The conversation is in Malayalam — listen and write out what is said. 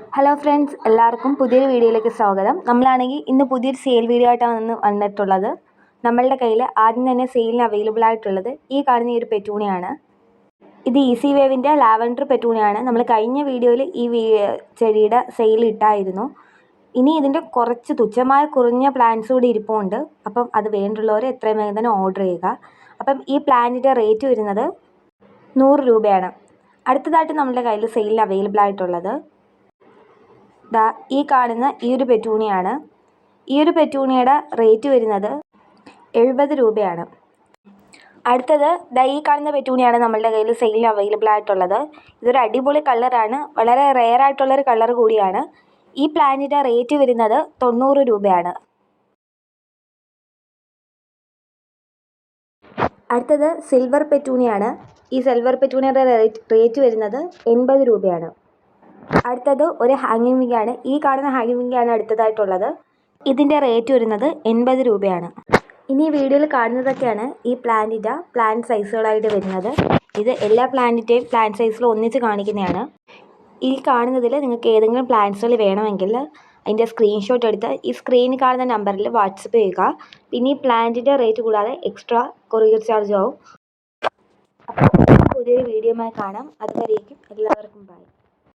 ഹലോ ഫ്രണ്ട്സ്, എല്ലാവർക്കും പുതിയൊരു വീഡിയോയിലേക്ക് സ്വാഗതം. നമ്മളാണെങ്കിൽ ഇന്ന് പുതിയൊരു സെയിൽ വീഡിയോ ആയിട്ടാണ് വന്നിട്ടുള്ളത്. നമ്മളുടെ കയ്യിൽ ആദ്യം തന്നെ സെയിലിന് അവൈലബിൾ ആയിട്ടുള്ളത് ഈ കാണുന്ന ഈ ഒരു പെറ്റൂണിയാണ്. ഇത് ഈസി വേവിൻ്റെ ലാവൻഡർ പെറ്റൂണിയാണ്. നമ്മൾ കഴിഞ്ഞ വീഡിയോയിൽ ഈ ചെടിയുടെ സെയിൽ ഇട്ടായിരുന്നു. ഇനി ഇതിൻ്റെ കുറച്ച് തുച്ഛമായ കുറഞ്ഞ പ്ലാന്റ്സ് കൂടി ഇരിപ്പുണ്ട്. അപ്പം അത് വേണ്ടുള്ളവർ എത്രയും വേഗം തന്നെ ഓർഡർ ചെയ്യുക. അപ്പം ഈ പ്ലാന്റിൻ്റെ റേറ്റ് വരുന്നത് 100 രൂപയാണ്. അടുത്തതായിട്ട് നമ്മുടെ കയ്യിൽ സെയിലിന് അവൈലബിൾ ആയിട്ടുള്ളത് ഈ കാണുന്ന ഈ ഒരു പെറ്റൂണിയാണ്. ഈ ഒരു പെറ്റൂണിയുടെ റേറ്റ് വരുന്നത് 70 രൂപയാണ്. അടുത്തത് ഈ കാണുന്ന പെറ്റൂണിയാണ് നമ്മളുടെ കയ്യിൽ സെയിലിന് അവൈലബിൾ ആയിട്ടുള്ളത്. ഇതൊരു അടിപൊളി കളറാണ്, വളരെ റെയർ ആയിട്ടുള്ളൊരു കളർ കൂടിയാണ്. ഈ പ്ലാന്റിൻ്റെ റേറ്റ് വരുന്നത് 90 രൂപയാണ്. അടുത്തത് സിൽവർ പെറ്റൂണിയാണ്. ഈ സിൽവർ പെറ്റൂണിയുടെ റേറ്റ് വരുന്നത് 80 രൂപയാണ്. അടുത്തത് ഒരു ഹാങ്ങിങ് വിങ്ങാണ്. ഈ കാണുന്ന ഹാങ്ങിങ് വിങ്ങാണ് അടുത്തതായിട്ടുള്ളത്. ഇതിൻ്റെ റേറ്റ് വരുന്നത് 80 രൂപയാണ്. ഇനി ഈ വീഡിയോയിൽ കാണുന്നതൊക്കെയാണ് ഈ പ്ലാന്റിൻ്റെ പ്ലാന്റ് സൈസുകളായിട്ട് വരുന്നത്. ഇത് എല്ലാ പ്ലാന്റിൻ്റെയും പ്ലാന്റ് സൈസിൽ ഒന്നിച്ച് കാണിക്കുന്നതാണ്. ഈ കാണുന്നതിൽ നിങ്ങൾക്ക് ഏതെങ്കിലും പ്ലാന്റ്സുകൾ വേണമെങ്കിൽ അതിൻ്റെ സ്ക്രീൻഷോട്ട് എടുത്ത് ഈ സ്ക്രീനിൽ കാണുന്ന നമ്പറിൽ വാട്സപ്പ് ചെയ്യുക. പിന്നെ ഈ പ്ലാന്റിൻ്റെ റേറ്റ് കൂടാതെ എക്സ്ട്രാ കൊറിയർ ചാർജ് ആവും. അപ്പോൾ പുതിയൊരു വീഡിയോയുമായി കാണാം. അതുവരേക്കും എല്ലാവർക്കും ബൈ.